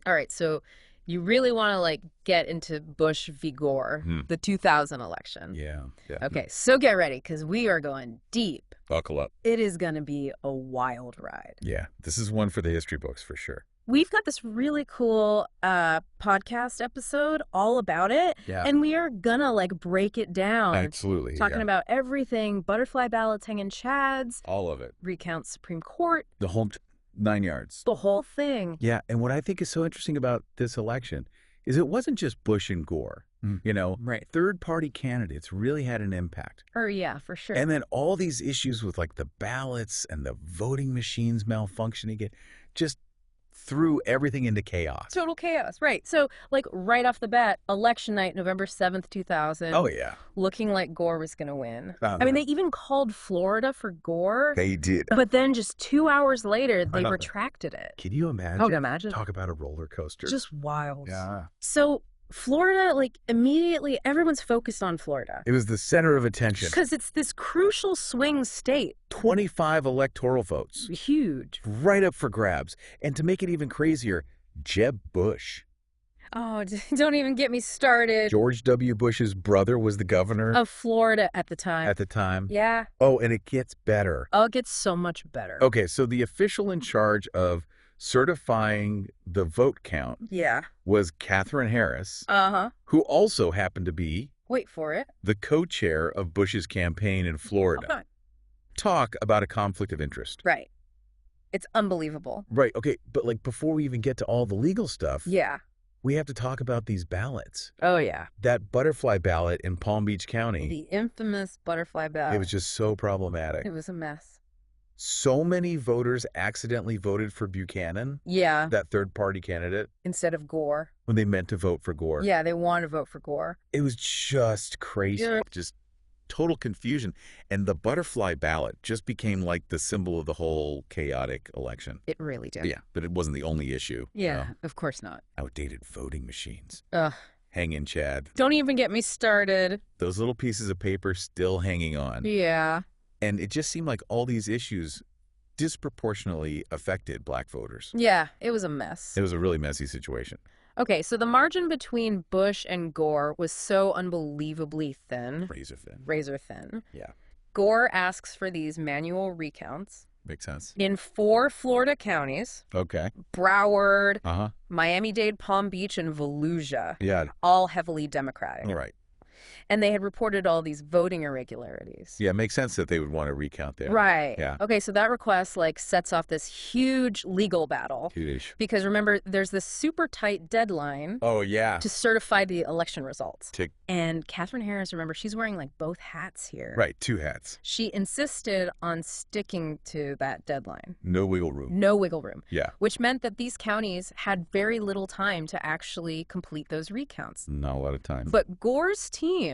All right, so you really want to get into Bush v. Gore, the 2000 election. Yeah. Okay, so get ready because we are going deep. Buckle up. It is going to be a wild ride. Yeah, this is one for the history books for sure. We've got this really cool podcast episode all about it. Yeah. And we are gonna break it down. Absolutely. Talking yeah. about everything, butterfly ballots hanging chads. All of it. Recount Supreme Court. The whole 9 yards. The whole thing. Yeah, and what I think is so interesting about this election is it wasn't just Bush and Gore. You know, right. Third-party candidates really had an impact. Oh, yeah, for sure. And then all these issues with the ballots and the voting machines malfunctioning, it just threw everything into chaos. Total chaos, right. So, right off the bat, election night, November 7th, 2000. Oh, yeah. Looking like Gore was going to win. I mean, they even called Florida for Gore. They did. But then just 2 hours later, they retracted it. Can you imagine? Oh, imagine. Talk about a roller coaster. Just wild. Yeah. So Florida, immediately, everyone's focused on Florida. It was the center of attention. Because it's this crucial swing state. 25 electoral votes. Huge. Right up for grabs. And to make it even crazier, Jeb Bush. Oh, don't even get me started. George W. Bush's brother was the governor. Of Florida at the time. Yeah. Oh, and it gets better. Oh, it gets so much better. Okay, so the official in charge of certifying the vote count was Katherine Harris, who also happened to be, wait for it, the co-chair of Bush's campaign in Florida. Okay. Talk about a conflict of interest. Right. It's unbelievable. Right, okay, but before we even get to all the legal stuff, yeah, we have to talk about these ballots. Oh, yeah. That butterfly ballot in Palm Beach County. The infamous butterfly ballot. It was just so problematic. It was a mess. So many voters accidentally voted for Buchanan. Yeah. That third-party candidate. Instead of Gore. When they meant to vote for Gore. Yeah, they wanted to vote for Gore. It was just crazy. Yeah. Just total confusion. And the butterfly ballot just became the symbol of the whole chaotic election. It really did. Yeah, but it wasn't the only issue. Yeah, of course not. Outdated voting machines. Ugh. Hang in, Chad. Don't even get me started. Those little pieces of paper still hanging on. Yeah. And it just seemed like all these issues disproportionately affected black voters. Yeah, it was a mess. It was a really messy situation. Okay, so the margin between Bush and Gore was so unbelievably thin. Razor thin. Razor thin. Yeah. Gore asks for these manual recounts. Makes sense. In 4 Florida counties. Okay. Broward, Miami-Dade, Palm Beach, and Volusia. Yeah. All heavily Democratic. Right. And they had reported all these voting irregularities. Yeah, it makes sense that they would want to recount there. Right. Yeah. Okay, so that request sets off this huge legal battle. Huge. Because remember, there's this super tight deadline. Oh, yeah. To certify the election results. To... And Katherine Harris, remember, she's wearing both hats here. Right, 2 hats. She insisted on sticking to that deadline. No wiggle room. No wiggle room. Yeah. Which meant that these counties had very little time to actually complete those recounts. Not a lot of time. But Gore's team,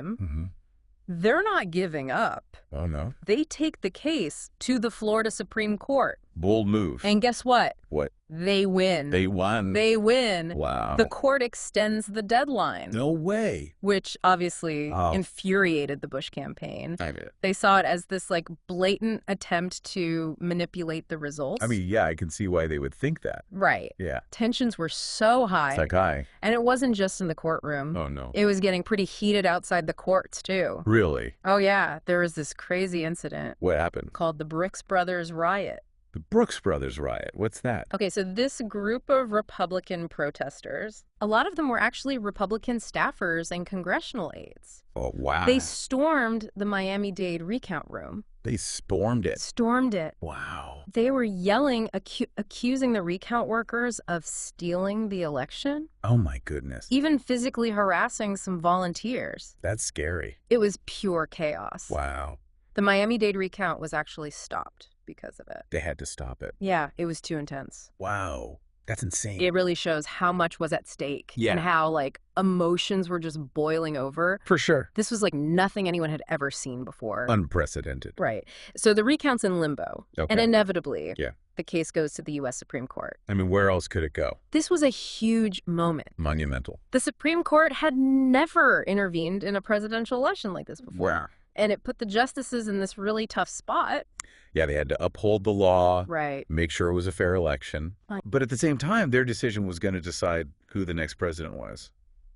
they're not giving up. Oh, no? They take the case to the Florida Supreme Court. Bold move. And guess what? What? They win. They won. They win. Wow. The court extends the deadline. No way. Which obviously infuriated the Bush campaign. I mean, they saw it as this blatant attempt to manipulate the results. I mean, yeah, I can see why they would think that. Right. Yeah. Tensions were so high. It's high. And it wasn't just in the courtroom. Oh, no. It was getting pretty heated outside the courts, too. Really? Oh, yeah. There was this crazy incident. What happened? Called the Brooks Brothers Riot. The Brooks Brothers Riot. What's that? Okay, so this group of Republican protesters, a lot of them were actually Republican staffers and congressional aides. Oh, wow. They stormed the Miami-Dade recount room. They stormed it. Stormed it. Wow. They were yelling, accusing the recount workers of stealing the election. Oh, my goodness. Even physically harassing some volunteers. That's scary. It was pure chaos. Wow. The Miami-Dade recount was actually stopped because of it. They had to stop it. Yeah, it was too intense. Wow. That's insane. It really shows how much was at stake. Yeah. And how, emotions were just boiling over. For sure. This was nothing anyone had ever seen before. Unprecedented. Right. So the recount's in limbo. Okay. And inevitably, yeah, the case goes to the U.S. Supreme Court. I mean, where else could it go? This was a huge moment. Monumental. The Supreme Court had never intervened in a presidential election like this before. Where? And it put the justices in this really tough spot. Yeah, they had to uphold the law, Right. make sure it was a fair election. But at the same time, their decision was going to decide who the next president was.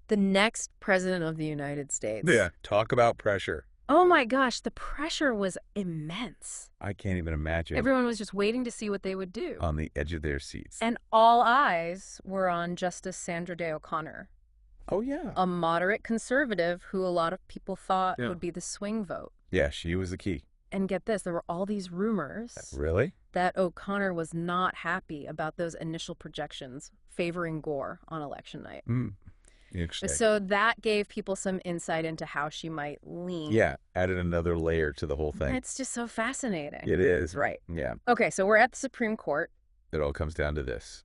The next president of the United States. Yeah, talk about pressure. Oh my gosh, the pressure was immense. I can't even imagine. Everyone was just waiting to see what they would do. On the edge of their seats. And all eyes were on Justice Sandra Day O'Connor. Oh, yeah. A moderate conservative who a lot of people thought would be the swing vote. Yeah, she was the key. And get this, there were all these rumors. Really? That O'Connor was not happy about those initial projections favoring Gore on election night. Interesting. So that gave people some insight into how she might lean. Yeah, added another layer to the whole thing. It's just so fascinating. It is. Right. Yeah. Okay, so we're at the Supreme Court. It all comes down to this.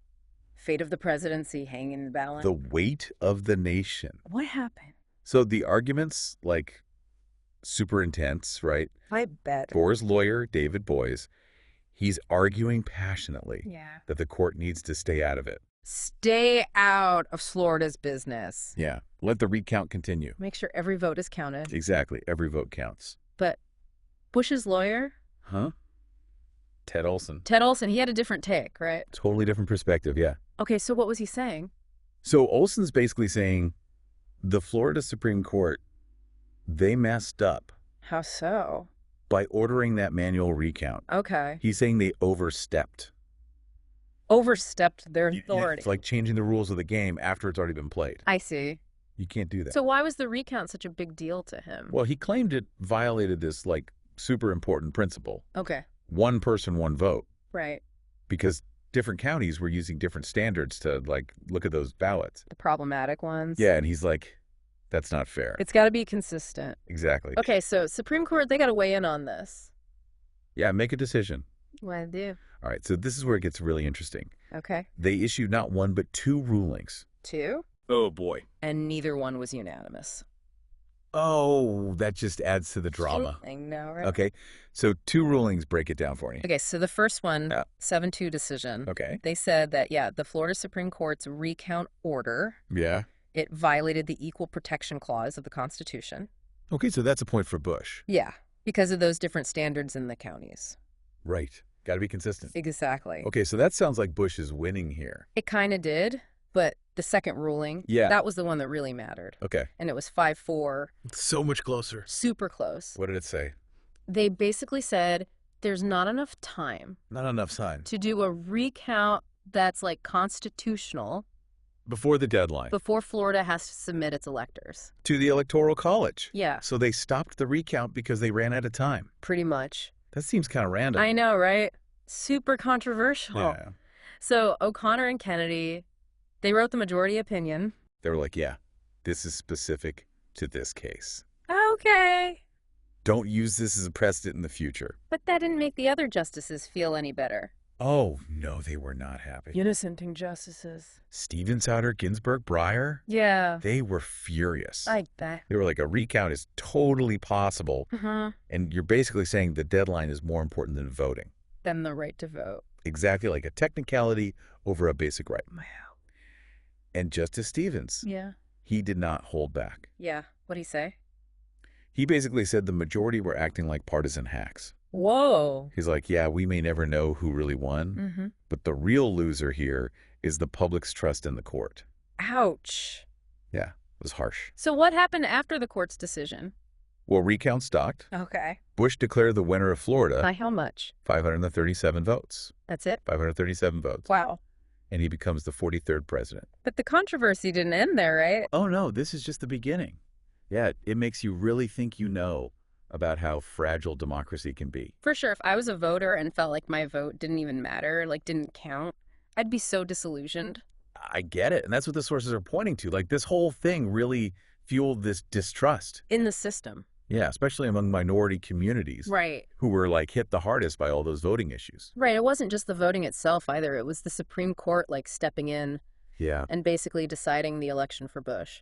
Fate of the presidency hanging in the balance. The weight of the nation. What happened? So the arguments, like, super intense, right? I bet. Gore's lawyer, David Boies, he's arguing passionately that the court needs to stay out of it. Stay out of Florida's business. Yeah. Let the recount continue. Make sure every vote is counted. Exactly. Every vote counts. But Bush's lawyer? Huh? Ted Olson. Ted Olson, he had a different take, right? Totally different perspective, yeah. Okay, so what was he saying? So Olson's basically saying the Florida Supreme Court, they messed up. How so? By ordering that manual recount. Okay. He's saying they overstepped. Overstepped their authority. It's like changing the rules of the game after it's already been played. I see. You can't do that. So why was the recount such a big deal to him? Well, he claimed it violated this, like, super important principle. Okay. One person, one vote. Right. Because different counties were using different standards to, like, look at those ballots. The problematic ones. Yeah, and he's like, that's not fair. It's got to be consistent. Exactly. Okay, so Supreme Court, they got to weigh in on this. Yeah, make a decision. What do? All right, so this is where it gets really interesting. Okay. They issued not one, but two rulings. Two? Oh, boy. And neither one was unanimous. Oh, that just adds to the drama. I know, right? Okay, so two rulings, break it down for me. Okay, so the first one, 7-2 decision. Okay. They said that, the Florida Supreme Court's recount order, Yeah. it violated the Equal Protection Clause of the Constitution. Okay, so that's a point for Bush. Yeah, because of those different standards in the counties. Right. Got to be consistent. Exactly. Okay, so that sounds like Bush is winning here. It kind of did, but the second ruling, that was the one that really mattered. Okay. And it was 5-4. So much closer. Super close. What did it say? They basically said there's not enough time. Not enough time. To do a recount that's like constitutional. Before the deadline. Before Florida has to submit its electors. To the Electoral College. Yeah. So they stopped the recount because they ran out of time. Pretty much. That seems kind of random. I know, right? Super controversial. Yeah. So O'Connor and Kennedy, they wrote the majority opinion. They were like, yeah, this is specific to this case. Okay. Don't use this as a precedent in the future. But that didn't make the other justices feel any better. Oh, no, they were not happy. Innocenting justices. Stephen Souter, Ginsburg, Breyer? Yeah. They were furious. I bet. They were like, a recount is totally possible. And you're basically saying the deadline is more important than voting. Than the right to vote. Exactly, like a technicality over a basic right. Wow. And Justice Stevens, he did not hold back. Yeah. What'd he say? He basically said the majority were acting like partisan hacks. Whoa. He's like, yeah, we may never know who really won, but the real loser here is the public's trust in the court. Ouch. Yeah, it was harsh. So what happened after the court's decision? Well, recount stopped. Okay. Bush declared the winner of Florida. By how much? 537 votes. That's it? 537 votes. Wow. And he becomes the 43rd president. But the controversy didn't end there, right? Oh, no, this is just the beginning. Yeah, it makes you really think you know about how fragile democracy can be. For sure. If I was a voter and felt like my vote didn't even matter, like didn't count, I'd be so disillusioned. I get it. And that's what the sources are pointing to. Like, this whole thing really fueled this distrust. In the system. Yeah, especially among minority communities. Right. Who were, like, hit the hardest by all those voting issues. Right. It wasn't just the voting itself either. It was the Supreme Court, like, stepping in. Yeah. And basically deciding the election for Bush.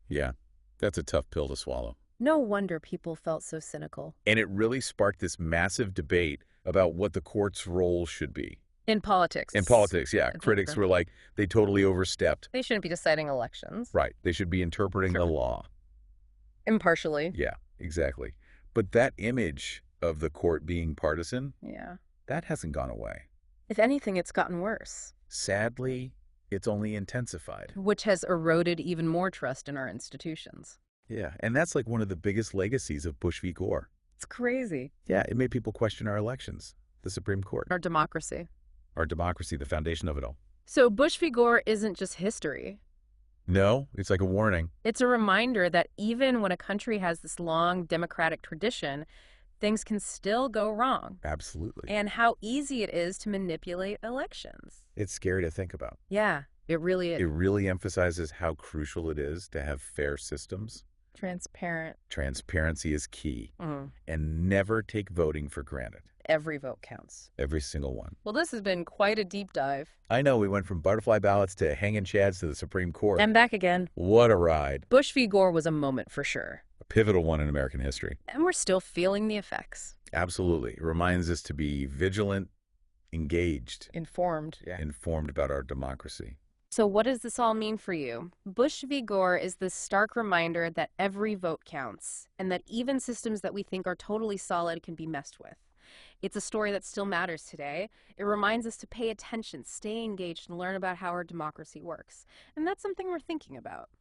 Yeah. That's a tough pill to swallow. No wonder people felt so cynical. And it really sparked this massive debate about what the court's role should be. In politics. In politics, yeah. Critics were like, they totally overstepped. They shouldn't be deciding elections. Right. They should be interpreting the law. Impartially. Yeah, exactly. But that image of the court being partisan, Yeah. that hasn't gone away. If anything, it's gotten worse. Sadly, it's only intensified. Which has eroded even more trust in our institutions. Yeah, and that's like one of the biggest legacies of Bush v. Gore. It's crazy. Yeah, it made people question our elections, the Supreme Court. Our democracy. Our democracy, the foundation of it all. So Bush v. Gore isn't just history. No, it's like a warning. It's a reminder that even when a country has this long democratic tradition, things can still go wrong. Absolutely. And how easy it is to manipulate elections. It's scary to think about. Yeah, it really is. It really emphasizes how crucial it is to have fair systems. Transparent. Transparency is key. Mm-hmm. And never take voting for granted. Every vote counts. Every single one. Well, this has been quite a deep dive. I know, we went from butterfly ballots to hanging chads to the Supreme Court. And back again. What a ride. Bush v. Gore was a moment for sure. A pivotal one in American history. And we're still feeling the effects. Absolutely. It reminds us to be vigilant, engaged. Informed. Yeah. Informed about our democracy. So what does this all mean for you? Bush v. Gore is this stark reminder that every vote counts, and that even systems that we think are totally solid can be messed with. It's a story that still matters today. It reminds us to pay attention, stay engaged, and learn about how our democracy works. And that's something we're thinking about.